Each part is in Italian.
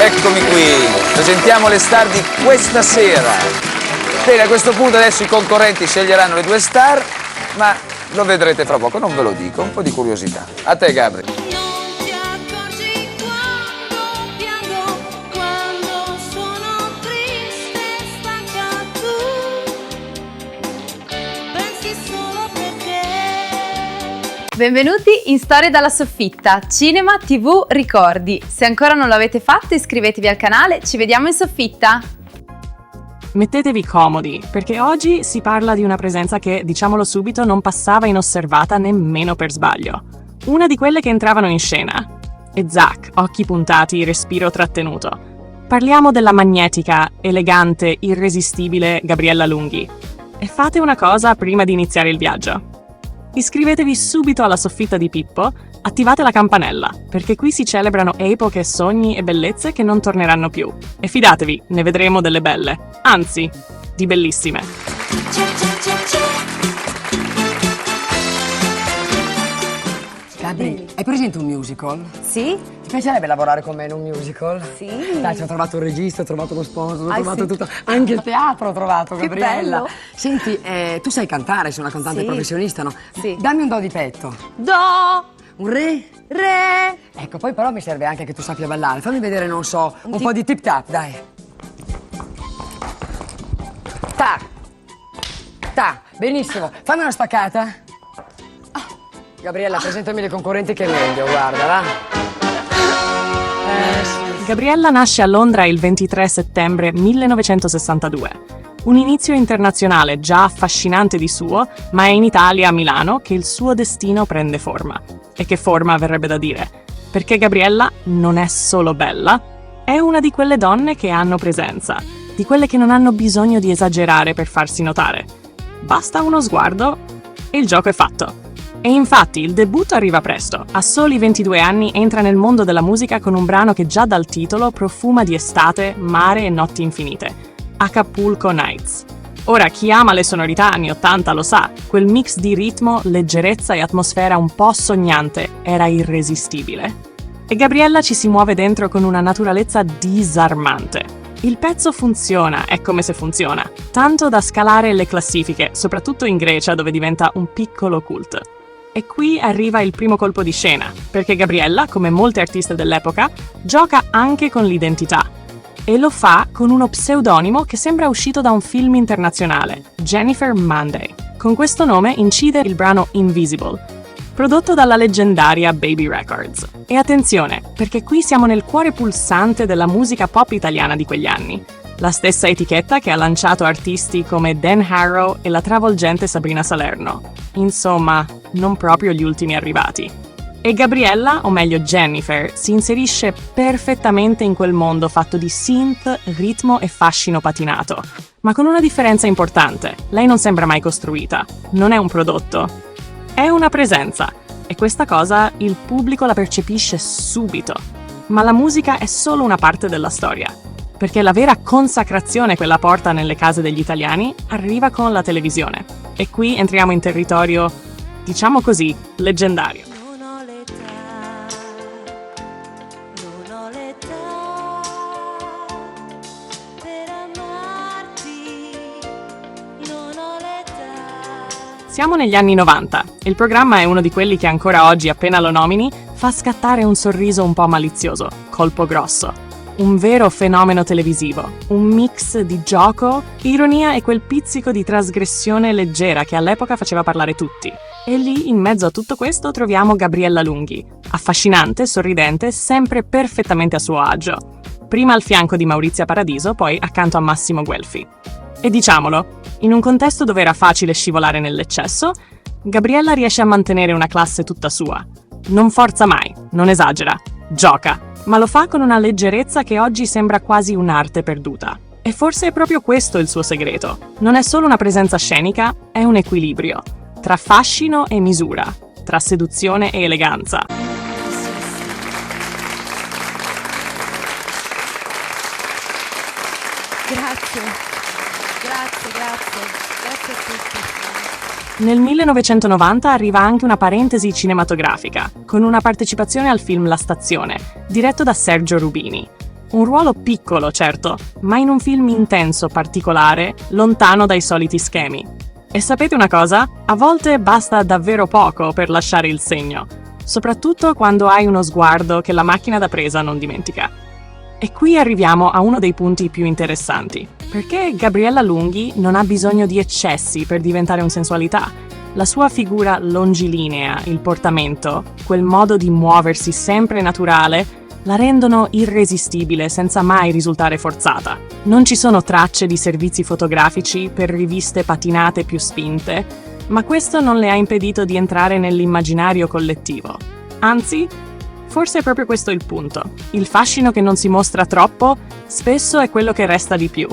Eccomi qui, presentiamo le star di questa sera. Bene, a questo punto adesso i concorrenti sceglieranno le due star, ma lo vedrete fra poco, non ve lo dico, un po' di curiosità. A te, Gabri. Benvenuti in Storie dalla soffitta, cinema, tv, ricordi. Se ancora non lo avete fatto iscrivetevi al canale, ci vediamo in soffitta! Mettetevi comodi, perché oggi si parla di una presenza che, diciamolo subito, non passava inosservata nemmeno per sbaglio. Una di quelle che entravano in scena. E zac, occhi puntati, respiro trattenuto. Parliamo della magnetica, elegante, irresistibile Gabriella Lunghi. E fate una cosa prima di iniziare il viaggio. Iscrivetevi subito alla soffitta di Pippo, attivate la campanella, perché qui si celebrano epoche, sogni e bellezze che non torneranno più. E fidatevi, ne vedremo delle belle, anzi, di bellissime. Gabri, hai presente un musical? Sì? Ti piacerebbe lavorare con me in un musical? Sì. Dai, ci ho trovato un regista, ho trovato uno sponsor, ho Ah, trovato sì? tutto. Anche il teatro ho trovato, Che Gabriella. bello. Senti, tu sai cantare, sei una cantante Sì. professionista, no? Sì. Dammi un do di petto. Do, Un re? re. Ecco, poi però mi serve anche che tu sappia ballare. Fammi vedere, non so, un po' di tip tap, dai. Ta. Ta. Benissimo. Fammi una spaccata. Gabriella, presentami le concorrenti che è meglio, guarda, va. Sì. Gabriella nasce a Londra il 23 settembre 1962. Un inizio internazionale già affascinante di suo, ma è in Italia, a Milano, che il suo destino prende forma. E che forma verrebbe da dire? Perché Gabriella non è solo bella, è una di quelle donne che hanno presenza, di quelle che non hanno bisogno di esagerare per farsi notare. Basta uno sguardo e il gioco è fatto. E infatti il debutto arriva presto. A soli 22 anni entra nel mondo della musica con un brano che già dal titolo profuma di estate, mare e notti infinite. Acapulco Nights. Ora, chi ama le sonorità anni 80 lo sa, quel mix di ritmo, leggerezza e atmosfera un po' sognante era irresistibile. E Gabriella ci si muove dentro con una naturalezza disarmante. Il pezzo funziona, è come se funziona, tanto da scalare le classifiche, soprattutto in Grecia dove diventa un piccolo cult. E qui arriva il primo colpo di scena, perché Gabriella, come molte artiste dell'epoca, gioca anche con l'identità. E lo fa con uno pseudonimo che sembra uscito da un film internazionale, Jennifer Monday. Con questo nome incide il brano Invisible, prodotto dalla leggendaria Baby Records. E attenzione, perché qui siamo nel cuore pulsante della musica pop italiana di quegli anni. La stessa etichetta che ha lanciato artisti come Dan Harrow e la travolgente Sabrina Salerno. Insomma, non proprio gli ultimi arrivati. E Gabriella, o meglio Jennifer, si inserisce perfettamente in quel mondo fatto di synth, ritmo e fascino patinato. Ma con una differenza importante: lei non sembra mai costruita, non è un prodotto, è una presenza. E questa cosa il pubblico la percepisce subito. Ma la musica è solo una parte della storia. Perché la vera consacrazione che la porta nelle case degli italiani arriva con la televisione. E qui entriamo in territorio, diciamo così, leggendario. Siamo negli anni 90 e il programma è uno di quelli che ancora oggi, appena lo nomini, fa scattare un sorriso un po' malizioso, Colpo Grosso. Un vero fenomeno televisivo, un mix di gioco, ironia e quel pizzico di trasgressione leggera che all'epoca faceva parlare tutti. E lì, in mezzo a tutto questo, troviamo Gabriella Lunghi, affascinante, sorridente, sempre perfettamente a suo agio. Prima al fianco di Maurizia Paradiso, poi accanto a Massimo Guelfi. E diciamolo, in un contesto dove era facile scivolare nell'eccesso, Gabriella riesce a mantenere una classe tutta sua. Non forza mai, non esagera, gioca. Ma lo fa con una leggerezza che oggi sembra quasi un'arte perduta. E forse è proprio questo il suo segreto. Non è solo una presenza scenica, è un equilibrio. Tra fascino e misura. Tra seduzione e eleganza. Grazie. Grazie a tutti. Nel 1990 arriva anche una parentesi cinematografica, con una partecipazione al film La Stazione, diretto da Sergio Rubini. Un ruolo piccolo, certo, ma in un film intenso, particolare, lontano dai soliti schemi. E sapete una cosa? A volte basta davvero poco per lasciare il segno, soprattutto quando hai uno sguardo che la macchina da presa non dimentica. E qui arriviamo a uno dei punti più interessanti, perché Gabriella Lunghi non ha bisogno di eccessi per diventare un sensualità. La sua figura longilinea, il portamento, quel modo di muoversi sempre naturale, la rendono irresistibile senza mai risultare forzata. Non ci sono tracce di servizi fotografici per riviste patinate più spinte, ma questo non le ha impedito di entrare nell'immaginario collettivo. Anzi, forse è proprio questo il punto. Il fascino che non si mostra troppo, spesso è quello che resta di più.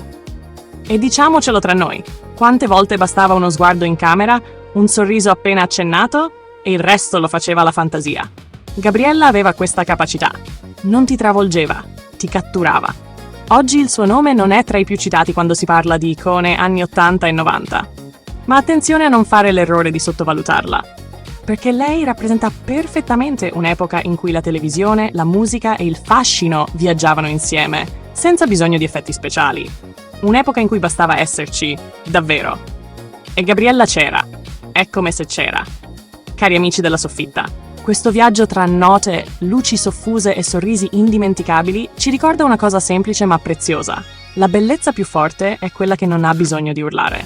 E diciamocelo tra noi, quante volte bastava uno sguardo in camera, un sorriso appena accennato, e il resto lo faceva la fantasia. Gabriella aveva questa capacità. Non ti travolgeva, ti catturava. Oggi il suo nome non è tra i più citati quando si parla di icone anni 80 e 90. Ma attenzione a non fare l'errore di sottovalutarla, perché lei rappresenta perfettamente un'epoca in cui la televisione, la musica e il fascino viaggiavano insieme, senza bisogno di effetti speciali. Un'epoca in cui bastava esserci, davvero. E Gabriella c'era. È come se c'era. Cari amici della Soffitta, questo viaggio tra note, luci soffuse e sorrisi indimenticabili ci ricorda una cosa semplice ma preziosa. La bellezza più forte è quella che non ha bisogno di urlare.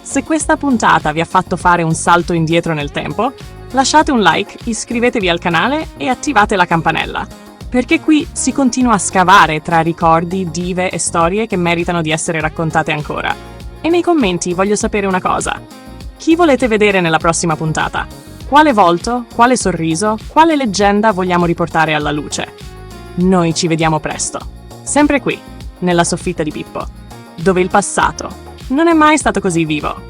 Se questa puntata vi ha fatto fare un salto indietro nel tempo, lasciate un like, iscrivetevi al canale e attivate la campanella, perché qui si continua a scavare tra ricordi, dive e storie che meritano di essere raccontate ancora. E nei commenti voglio sapere una cosa. Chi volete vedere nella prossima puntata? Quale volto, quale sorriso, quale leggenda vogliamo riportare alla luce? Noi ci vediamo presto, sempre qui, nella Soffitta di Pippo, dove il passato non è mai stato così vivo.